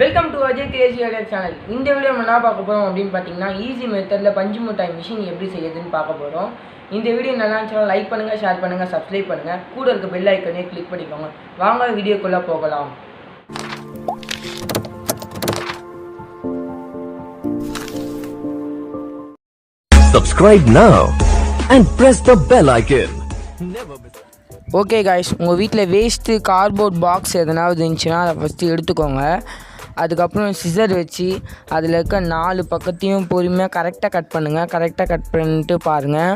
Welcome to Ajay Crazy idea channel. இந்த video நம்ம என்ன பார்க்க போகிறோம் அப்படின்னு பார்த்தீங்கன்னா, ஈஸி மெத்தடில் பஞ்சு மிட்டாய் மிஷின் எப்படி செய்யுதுன்னு பார்க்க போகிறோம். இந்த வீடியோ நல்லா இருந்துச்சுன்னா லைக் பண்ணுங்கள், ஷேர் பண்ணுங்கள், சப்ஸ்கிரைப் பண்ணுங்கள், கூட இருக்க பெல் ஐக்கனே கிளிக் பண்ணிக்கோங்க. வாங்க வீடியோக்குள்ளே போகலாம். Subscribe now and press the bell icon. Okay guys, உங்கள் வீட்டில் வேஸ்ட்டு கார்ட்போர்ட் பாக்ஸ் எதனாவது இருந்துச்சுன்னா அதை ஃபஸ்ட்டு எடுத்துக்கோங்க. அதுக்கப்புறம் சிசர் வச்சு அதில் இருக்க 4 பக்கத்தையும் பொறுமையாக கரெக்டாக கட் பண்ணுங்கள். கரெக்டாக கட் பண்ணிட்டு பாருங்கள்.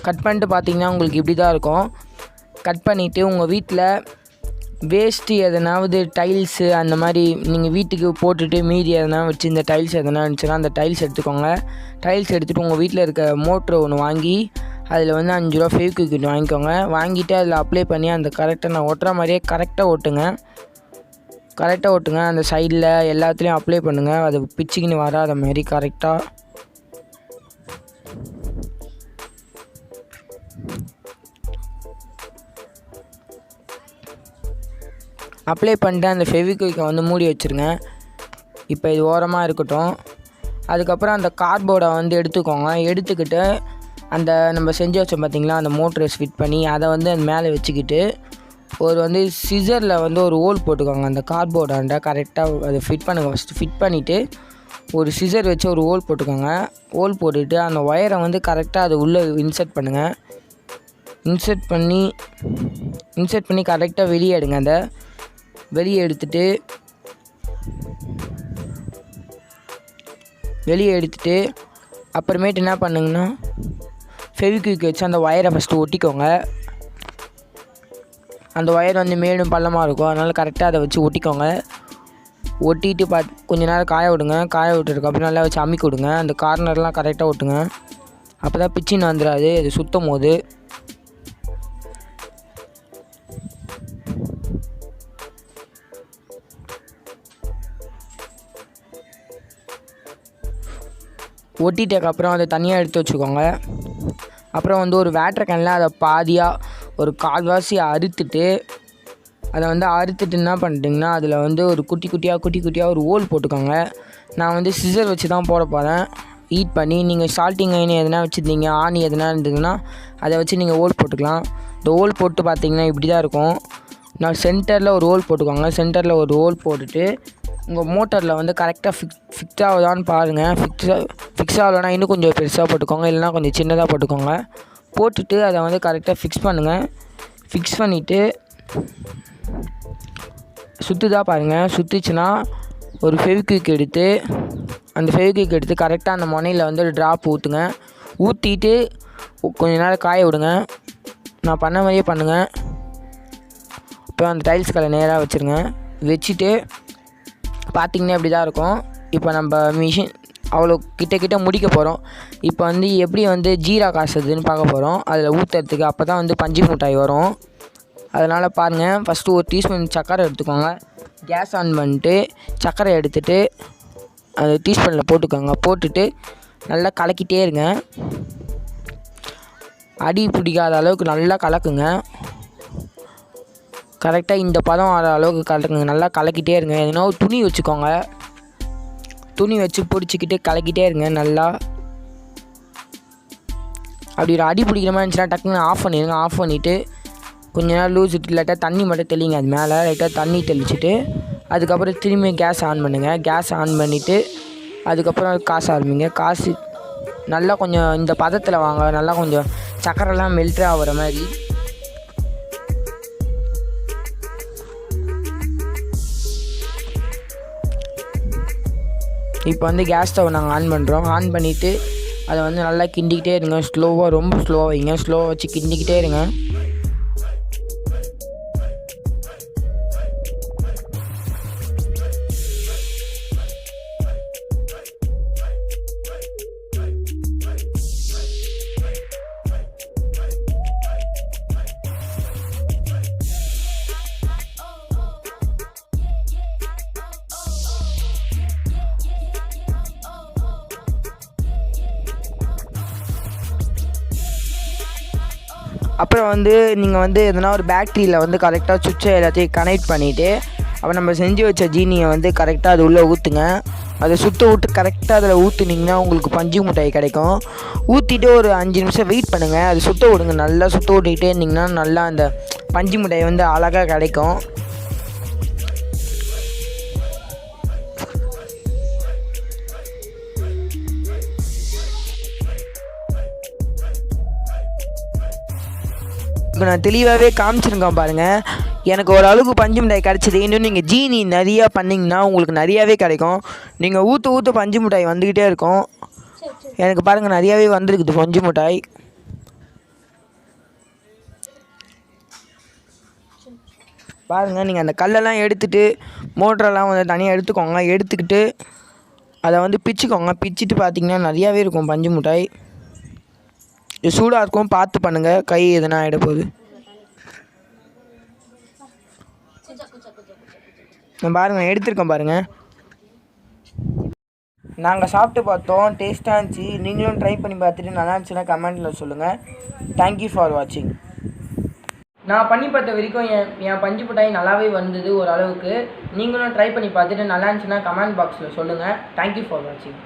கட் பண்ணிட்டு பார்த்தீங்கன்னா உங்களுக்கு இப்படி தான் இருக்கும். கட் பண்ணிவிட்டு உங்கள் வீட்டில் வேஸ்ட்டு எதனாவது டைல்ஸு அந்த மாதிரி நீங்கள் வீட்டுக்கு போட்டுட்டு மீதி எதனா வச்சு இந்த டைல்ஸ் எதனா இருந்துச்சுன்னா அந்த டைல்ஸ் எடுத்துக்கோங்க. டைல்ஸ் எடுத்துகிட்டு உங்கள் வீட்டில் இருக்க மோட்ரு ஒன்று வாங்கி அதில் வந்து 5 ரூபா ஃபெவிக்விக் வாங்கிக்கோங்க. வாங்கிட்டு அதில் அப்ளை பண்ணி அந்த கரெக்டாக நான் ஒட்டுற மாதிரியே கரெக்டாக ஓட்டுங்க. அந்த சைடில் எல்லாத்துலேயும் அப்ளை பண்ணுங்கள். அது பிச்சுக்கின்னு வராத மாதிரி கரெக்டாக அப்ளை பண்ணிட்டு அந்த ஃபெவிக்விக்கை வந்து மூடி வச்சுருங்க. இப்போ இது ஓரமாக இருக்கட்டும். அதுக்கப்புறம் அந்த கார்ட்போர்டை வந்து எடுத்துக்கோங்க. எடுத்துக்கிட்டு அந்த நம்ம செஞ்சு வச்சோம் பார்த்திங்களா, அந்த மோட்டரை ஃபிட் பண்ணி அதை வந்து அது மேலே வச்சுக்கிட்டு ஒரு வந்து சிசரில் வந்து ஒரு ஹோல் போட்டுக்கோங்க. அந்த கார்ட்போர்டாண்ட கரெக்டாக அதை ஃபிட் பண்ணுங்கள். ஃபஸ்ட்டு ஃபிட் பண்ணிவிட்டு ஒரு சிசர் வச்சு ஒரு ஹோல் போட்டுக்கோங்க. ஹோல் போட்டுட்டு அந்த ஒயரை வந்து கரெக்டாக அது உள்ளே இன்சர்ட் பண்ணுங்கள். இன்சர்ட் பண்ணி கரெக்டாக வெளியே எடுங்க. அந்த வெளியே எடுத்துட்டு அப்புறமேட்டு என்ன பண்ணுங்கன்னா, ஃபெவிக்விக் வச்சு அந்த ஒயரை ஃபஸ்ட்டு ஒட்டிக்கோங்க. அந்த ஒயர் வந்து மேலும் பள்ளமாக இருக்கும், அதனால் கரெக்டாக அதை வச்சு ஒட்டிக்கோங்க. ஒட்டிட்டு கொஞ்ச நேரம் காய விடுங்க. காய விட்டுறதுக்கப்புறம் நல்லா வச்சு அமுக்கி விடுங்க. அந்த கார்னர்லாம் கரெக்டாக ஒட்டுங்க. அப்போ தான் பிச்சின்னு வந்துடாது அது சுற்றும் போது. ஒட்டிட்டதுக்கப்புறம் அதை தனியாக எடுத்து வச்சுக்கோங்க. அப்புறம் வந்து ஒரு வேட்டர் கேனில் அதை பாதியாக ஒரு கால்வாசி அறுத்துட்டு அதை வந்து என்ன பண்ணிட்டிங்கன்னா, அதில் வந்து ஒரு குட்டி குட்டியாக ஒரு ஹோல் போட்டுக்கோங்க. நான் வந்து சிசர் வச்சு தான் போட போகிறேன். ஹீட் பண்ணி நீங்கள் சால்ட்டிங் ஐனி எதனா வச்சுருந்தீங்க, ஆணி எதனா இருந்ததுன்னா அதை வச்சு நீங்கள் ஹோல் போட்டுக்கலாம். இந்த ஹோல் போட்டு பார்த்தீங்கன்னா இப்படி தான் இருக்கும். நான் சென்டரில் ஒரு ஹோல் போட்டுக்கோங்க. சென்டரில் ஒரு ஹோல் போட்டுட்டு உங்கள் மோட்டரில் வந்து கரெக்டாக ஃபிக்ஸ் ஆகுதான்னு பாருங்கள். ஃபிக்ஸ் ஆகலைன்னா இன்னும் கொஞ்சம் பெருசாக போட்டுக்கோங்க, இல்லைனா கொஞ்சம் சின்னதாக போட்டுக்கோங்க. போட்டுட்டு அதை வந்து கரெக்டாக ஃபிக்ஸ் பண்ணுங்கள். ஃபிக்ஸ் பண்ணிவிட்டு சுற்றுதா பாருங்கள். சுற்றுச்சுன்னா ஒரு ஃபெவிக்விக் எடுத்து கரெக்டாக அந்த முனையில் வந்து ஒரு ட்ராப் ஊற்றுங்க. ஊற்றிட்டு கொஞ்ச நேரம் காய விடுங்க. நான் பண்ண மாதிரியே பண்ணுங்கள். இப்போ அந்த டைல்ஸ் கலர் நேராக வச்சுருங்க. வச்சுட்டு பார்த்திங்கன்னா இப்படி தான் இருக்கும். இப்போ நம்ம மிஷின் அவ்வளோ கிட்ட முடிக்க போகிறோம். இப்போ வந்து எப்படி வந்து ஜீரா காசுதுன்னு பார்க்க போகிறோம். அதில் ஊற்றுறதுக்கு அப்போ தான் வந்து பஞ்சு மிட்டாய் வரும். அதனால் பாருங்கள், ஃபஸ்ட்டு ஒரு டீஸ்பூன் சர்க்கரை எடுத்துக்கோங்க. கேஸ் ஆன் பண்ணிட்டு சர்க்கரை எடுத்துகிட்டு அது டீஸ்பூனில் போட்டுக்கோங்க. போட்டுட்டு நல்லா கலக்கிட்டே இருங்க. அடி பிடிக்காத அளவுக்கு நல்லா கலக்குங்க. கரெக்டாக இந்த பதம் வர அளவுக்கு கலக்குங்க. நல்லா கலக்கிட்டே இருங்க. எதுனா ஒரு துணி வச்சுக்கோங்க. துணி வச்சு பிடிச்சிக்கிட்டு கலக்கிட்டே இருங்க. நல்லா அப்படி ஒரு அடி பிடிக்கிற மாதிரி இருந்துச்சுன்னா டக்குன்னு ஆஃப் பண்ணிடுங்க. ஆஃப் பண்ணிவிட்டு கொஞ்ச நேரம் லூஸ் விட்டு லைட்டாக தண்ணி மட்டும் தெளிங்க. அது மேலே லைட்டாக தண்ணி தெளிச்சுட்டு அதுக்கப்புறம் திரும்பி கேஸ் ஆன் பண்ணுங்கள். கேஸ் ஆன் பண்ணிவிட்டு அதுக்கப்புறம் காசு ஆரம்பிங்க. காசு நல்லா கொஞ்சம் இந்த பதத்தில் வாங்க. நல்லா கொஞ்சம் சக்கரைலாம் மெல்ட் ஆகிற மாதிரி. இப்போ வந்து கேஸ் ஸ்டவ் நாங்கள் ஆன் பண்ணுறோம். ஆன் பண்ணிவிட்டு அதை வந்து நல்லா கிண்டிக்கிட்டே இருங்க. ரொம்ப ஸ்லோவாக வைங்க. ஸ்லோவாக வச்சு கிண்டிக்கிட்டே இருங்க. அப்புறம் வந்து நீங்கள் வந்து எதனா ஒரு பேட்டரியில் வந்து கரெக்டாக சுவிட்சை எல்லாத்தையும் கனெக்ட் பண்ணிவிட்டு அப்புறம் நம்ம செஞ்சு வச்ச ஜீனியை வந்து கரெக்டாக அது உள்ளே ஊற்றுங்க. அதை சுற்ற விட்டு கரெக்டாக அதில் ஊற்றுனீங்கன்னா உங்களுக்கு பஞ்சு மிட்டாய் கிடைக்கும். ஊற்றிட்டு ஒரு 5 நிமிஷம் வெயிட் பண்ணுங்கள். அது சுற்ற விடுங்க. நல்லா சுற்ற விட்டுக்கிட்டே இருந்திங்கன்னா நல்லா அந்த பஞ்சு மிட்டாய் வந்து அழகாக கிடைக்கும். இப்போ நான் தெளிவாகவே காமிச்சிருக்கேன் பாருங்கள். எனக்கு ஓரளவுக்கு பஞ்சு மிட்டாய் கிடச்சிது. இன்னும் நீங்கள் ஜீனி நிறையா பண்ணிங்கன்னா உங்களுக்கு நிறையாவே கிடைக்கும். நீங்கள் ஊற்ற பஞ்சு மிட்டாய் வந்துக்கிட்டே இருக்கும். எனக்கு பாருங்கள் நிறையாவே வந்துருக்குது பஞ்சு மிட்டாய். பாருங்கள், நீங்கள் அந்த கல்லெல்லாம் எடுத்துகிட்டு மோட்டரெல்லாம் வந்து தனியாக எடுத்துக்கோங்க. எடுத்துக்கிட்டு அதை வந்து பிச்சுக்கோங்க. பிச்சுட்டு பார்த்தீங்கன்னா நிறையாவே இருக்கும் பஞ்சு மிட்டாய். இது சூடாக இருக்கும், பார்த்து பண்ணுங்கள். கை எதனா ஆகிட போகுது. நான் பாருங்கள் எடுத்துருக்கேன் பாருங்கள். நாங்கள் சாப்பிட்டு பார்த்தோம், டேஸ்ட்டாக இருந்துச்சு. நீங்களும் ட்ரை பண்ணி பார்த்துட்டு நல்லா இருந்துச்சுன்னா கமெண்ட்டில் சொல்லுங்கள். தேங்க்யூ ஃபார் வாட்சிங். நான் பண்ணி பார்த்த வரைக்கும் என் பஞ்சு மிட்டாய் நல்லாவே வந்தது ஓரளவுக்கு. நீங்களும் ட்ரை பண்ணி பார்த்துட்டு நல்லா இருந்துச்சுன்னா கமெண்ட் பாக்ஸில் சொல்லுங்கள். தேங்க்யூ ஃபார் வாட்சிங்.